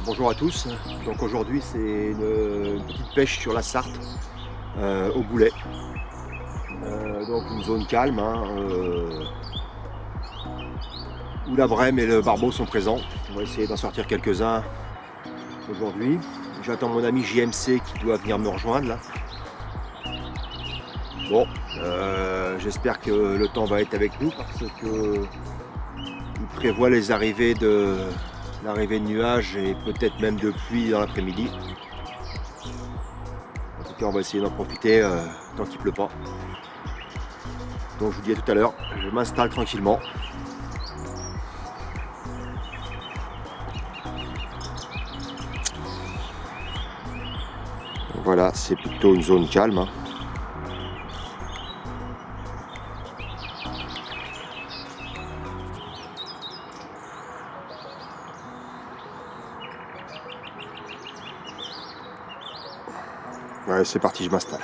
Bonjour à tous, donc aujourd'hui c'est une petite pêche sur la Sarthe au boulet, donc une zone calme hein, où la brème et le barbeau sont présents. On va essayer d'en sortir quelques-uns aujourd'hui. J'attends mon ami JMC qui doit venir me rejoindre là. Bon, j'espère que le temps va être avec nous parce que il prévoit les arrivées de nuages et peut-être même de pluie dans l'après-midi. En tout cas, on va essayer d'en profiter tant qu'il ne pleut pas. Donc je vous dis à tout à l'heure, je m'installe tranquillement. Voilà, c'est plutôt une zone calme. Hein. Ouais, c'est parti, je m'installe.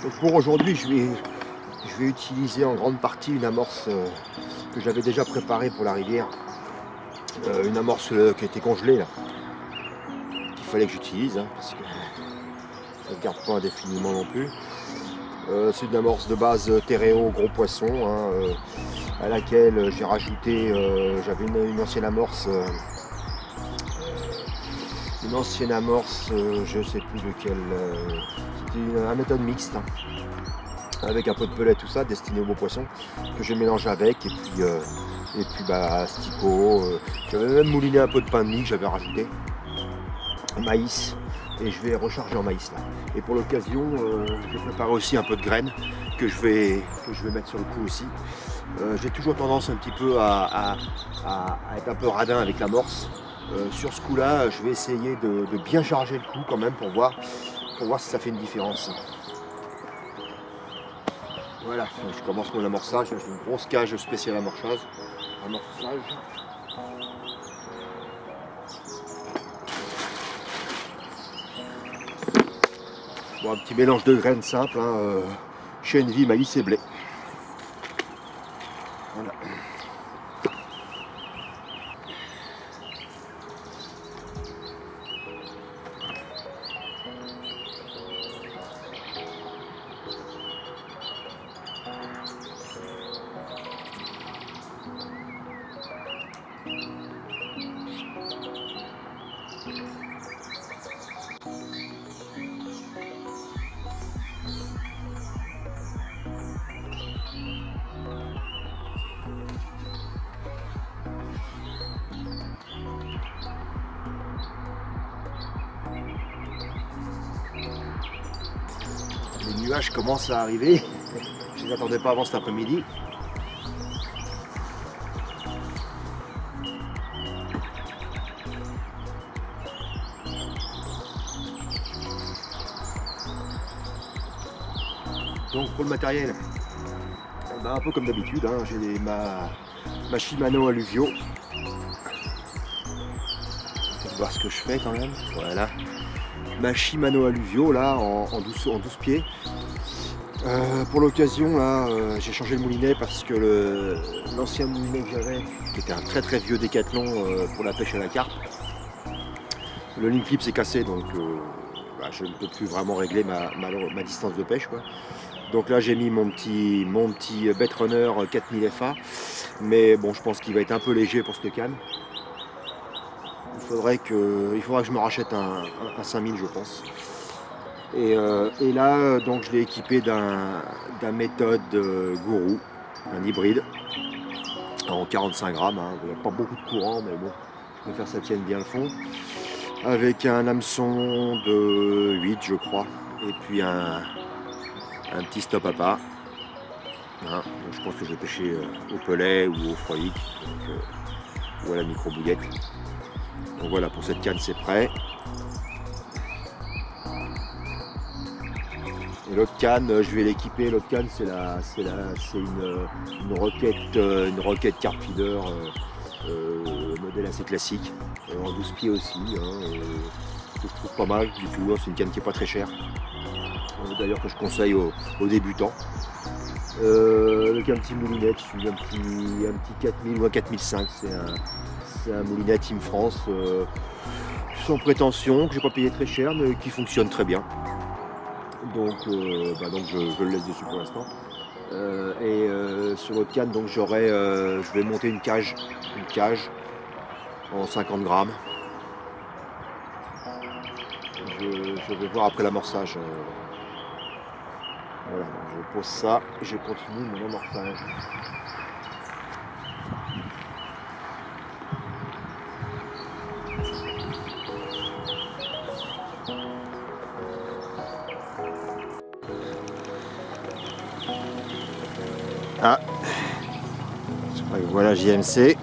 Donc pour aujourd'hui, je vais utiliser en grande partie une amorce que j'avais déjà préparée pour la rivière. Une amorce qui était congelée là. Il fallait que j'utilise hein, parce que ça ne garde pas indéfiniment non plus. C'est une amorce de base Terreo gros poisson hein, à laquelle j'ai rajouté, j'avais une ancienne amorce, je sais plus lequel, c'était une méthode mixte hein, avec un peu de pellet tout ça destiné aux beaux poissons que je mélange avec et puis asticot, j'avais même mouliné un peu de pain de mie que j'avais rajouté, maïs. Et je vais recharger en maïs là. Et pour l'occasion, j'ai préparé aussi un peu de graines que je vais mettre sur le coup aussi. J'ai toujours tendance un petit peu à être un peu radin avec l'amorce. Sur ce coup-là, je vais essayer de bien charger le coup quand même pour voir si ça fait une différence. Voilà, je commence mon amorçage. J'ai une grosse cage spéciale amorçage. Bon, un petit mélange de graines simple, hein, chêne vie, maïs et blé. Voilà. Les nuages commencent à arriver, je ne les attendais pas avant cet après-midi. Donc pour le matériel, un peu comme d'habitude, hein, j'ai ma Shimano Alluvio. On va voir ce que je fais quand même. Voilà. Ma Shimano Alluvio là en 12 pieds. Pour l'occasion là, j'ai changé le moulinet parce que l'ancien moulinet que j'avais, qui était un très vieux Décathlon pour la pêche à la carpe, le link clip s'est cassé, donc je ne peux plus vraiment régler ma distance de pêche quoi. Donc là j'ai mis mon petit Bait Runner 4000 FA, mais bon je pense qu'il va être un peu léger pour cette canne. Il faudra que je me rachète un 5000 je pense. Et là donc je l'ai équipé d'un méthode gourou, un hybride en 45 grammes, hein. Il n'y a pas beaucoup de courant mais bon, je préfère que ça tienne bien le fond. Avec un hameçon de 8 je crois, et puis un petit stop à pas. Hein, donc je pense que je vais pêcher au pelet ou au froidic ou à la micro-bouillette. Donc voilà, pour cette canne c'est prêt. Et l'autre canne, je vais l'équiper. L'autre canne, c'est une Rocket Carp Feeder modèle assez classique, en 12 pieds aussi, hein, que je trouve pas mal du tout. C'est une canne qui n'est pas très chère, d'ailleurs que je conseille aux débutants. Avec un petit moulinet dessus, un petit 4000 ou un 4005. C'est un moulinet Team France, sans prétention, que j'ai pas payé très cher, mais qui fonctionne très bien. Donc je le laisse dessus pour l'instant. Sur l'autre canne, donc je vais monter une cage en 50 grammes. Je vais voir après l'amorçage. Voilà, je pose ça et je continue mon amorçage. Ah, je crois que voilà JMC.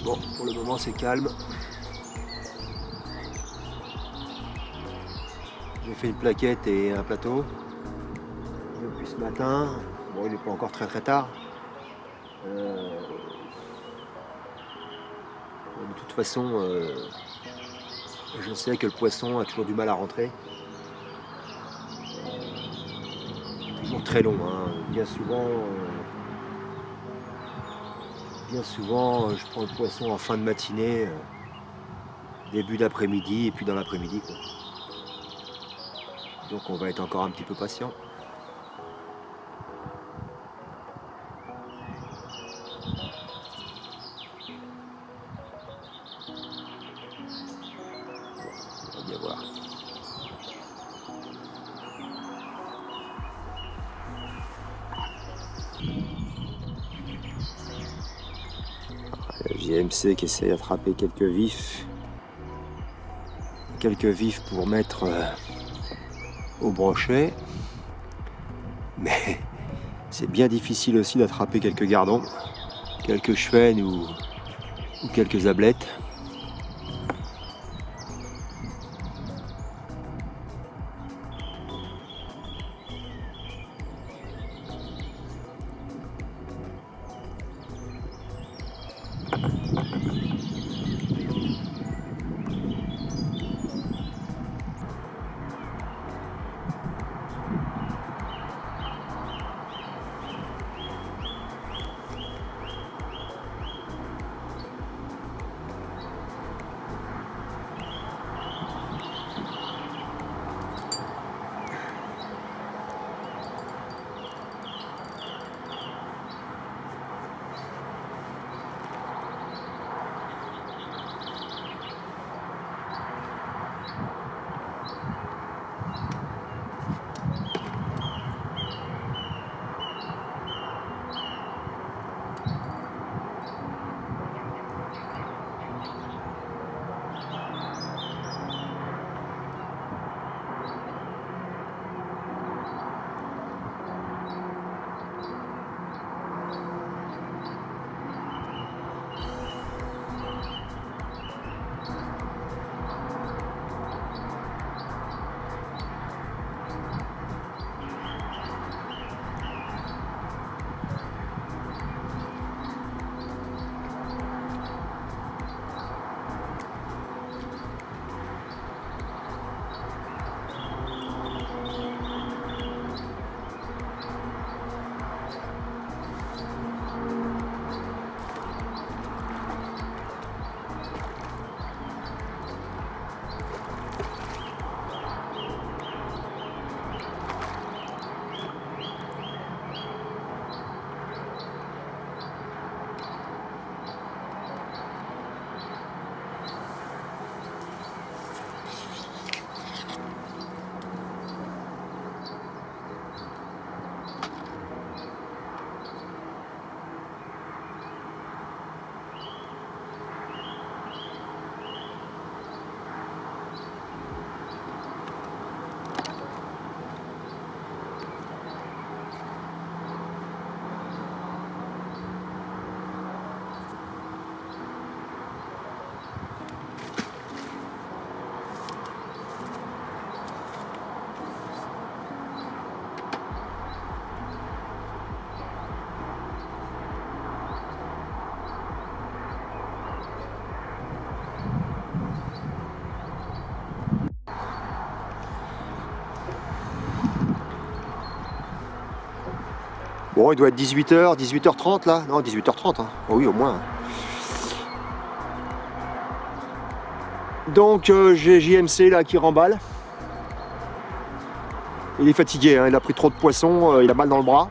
Bon, pour le moment c'est calme. J'ai fait une plaquette et un plateau depuis ce matin. Bon, il n'est pas encore très tard. De toute façon, je sais que le poisson a toujours du mal à rentrer. Toujours très long, hein. Bien souvent, je prends le poisson en fin de matinée, début d'après-midi et puis dans l'après-midi, quoi. Donc on va être encore un petit peu patient. On va bien voir. JMC qui essaie d'attraper quelques vifs pour mettre au brochet, mais c'est bien difficile aussi d'attraper quelques gardons, quelques chevennes ou quelques ablettes. Bon, il doit être 18h, 18h30 là. Non, 18h30. Hein. Oh oui, au moins. Donc j'ai JMC là qui remballe. Il est fatigué, hein. Il a pris trop de poissons, il a mal dans le bras.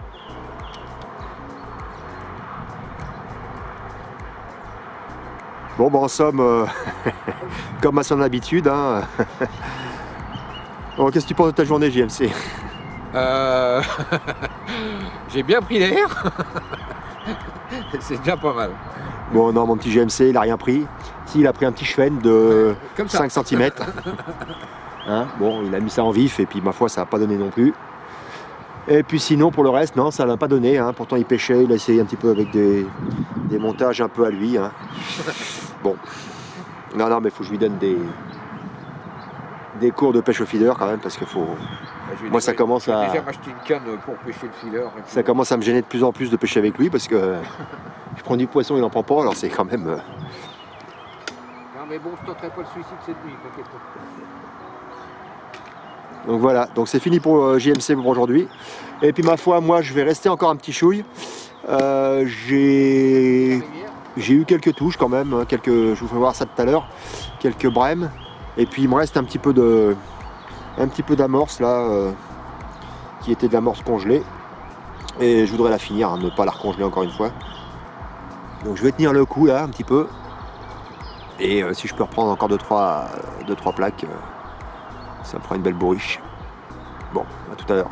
Bon, bah en somme, comme à son habitude. Hein. Bon, qu'est-ce que tu penses de ta journée, JMC? J'ai bien pris l'air. C'est déjà pas mal. Bon, non, mon petit GMC, il a rien pris. Si, il a pris un petit chevenne de 5 cm. Hein, bon, il a mis ça en vif et puis ma foi, ça n'a pas donné non plus. Et puis sinon, pour le reste, non, ça n'a pas donné. Hein. Pourtant, il pêchait, il a essayé un petit peu avec des montages un peu à lui. Hein. Bon, non, mais il faut que je lui donne des cours de pêche au feeder quand même, parce qu'il faut... Moi, ça commence à... J'ai déjà acheté une canne pour pêcher le feeder. Ça commence à me gêner de plus en plus de pêcher avec lui, parce que je prends du poisson, il n'en prend pas, alors c'est quand même... Non, mais bon, je tenterai pas le suicide cette nuit, t'inquiète pas. Donc voilà, donc c'est fini pour JMC pour aujourd'hui. Et puis ma foi, moi, je vais rester encore un petit chouille. J'ai eu quelques touches quand même, hein, je vous ferai voir ça tout à l'heure, quelques brèmes. Et puis il me reste un petit peu d'amorce là, qui était de l'amorce congelée. Et je voudrais la finir, hein, ne pas la recongeler encore une fois. Donc je vais tenir le coup là un petit peu. Et si je peux reprendre encore 2-3 plaques, ça me fera une belle bourriche. Bon, à tout à l'heure.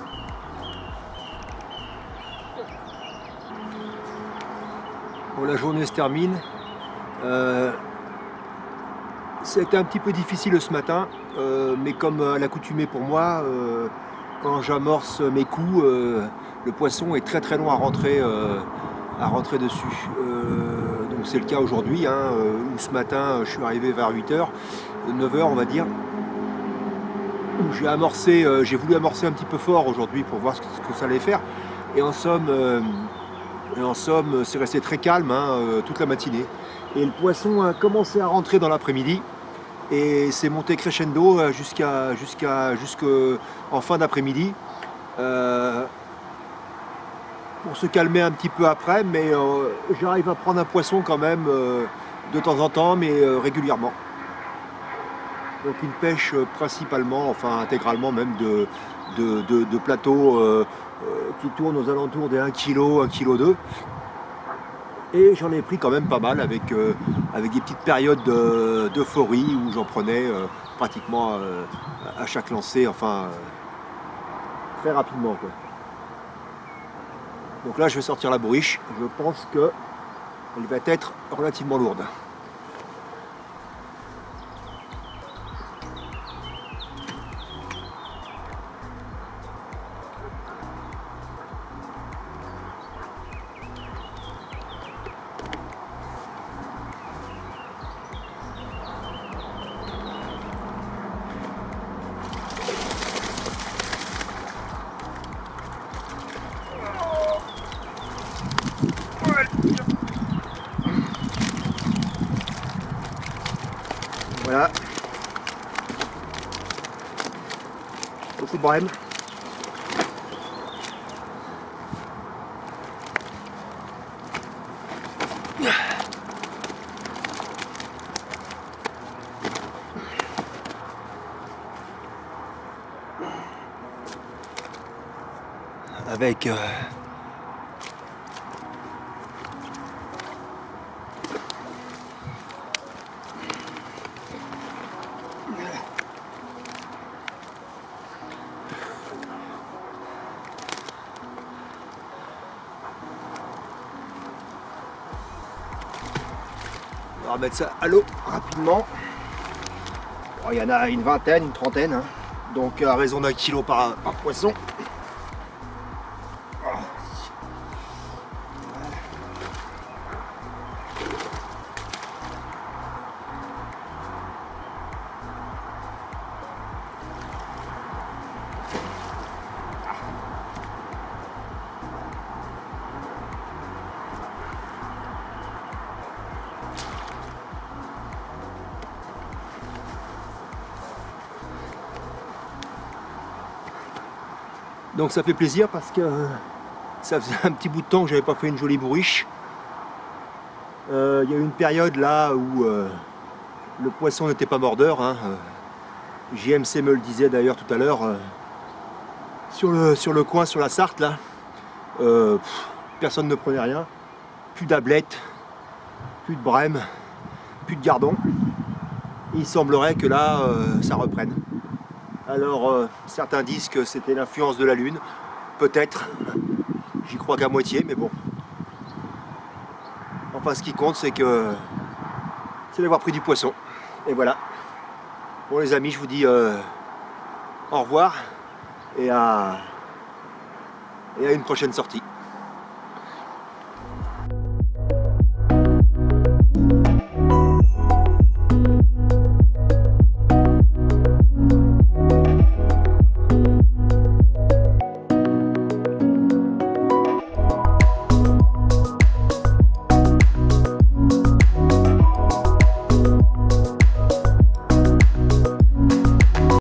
Bon, la journée se termine. C'était un petit peu difficile ce matin, mais comme à l'accoutumée pour moi, quand j'amorce mes coups, le poisson est très long à rentrer dessus. Donc c'est le cas aujourd'hui, hein, où ce matin je suis arrivé vers 8h, 9h on va dire. J'ai voulu amorcer un petit peu fort aujourd'hui pour voir ce que ça allait faire. Et en somme, c'est resté très calme, hein, toute la matinée. Et le poisson a commencé à rentrer dans l'après-midi. Et c'est monté crescendo jusqu'en fin d'après-midi. Pour se calmer un petit peu après, mais j'arrive à prendre un poisson quand même de temps en temps, mais régulièrement. Donc une pêche principalement, enfin intégralement même de plateaux qui tournent aux alentours des 1 kg, 1,2 kg. Et j'en ai pris quand même pas mal avec des petites périodes d'euphorie où j'en prenais pratiquement à chaque lancée, enfin très rapidement, quoi. Donc là je vais sortir la bourriche, je pense qu'elle va être relativement lourde. Voilà. Beaucoup de brème. Avec on va remettre ça à l'eau rapidement. Bon, il y en a une vingtaine, une trentaine, hein. Donc à raison d'1 kg par poisson. Donc ça fait plaisir parce que Ça faisait un petit bout de temps que j'avais pas fait une jolie bourriche. Il y a eu une période là où le poisson n'était pas mordeur. Hein. JMC me le disait d'ailleurs tout à l'heure. Sur le coin, sur la Sarthe, là, personne ne prenait rien. Plus d'ablette, plus de brème, plus de gardon. Il semblerait que là, ça reprenne. Alors, certains disent que c'était l'influence de la Lune. Peut-être. J'y crois qu'à moitié, mais bon. Enfin, ce qui compte, c'est d'avoir pris du poisson. Et voilà. Bon, les amis, je vous dis au revoir et à une prochaine sortie.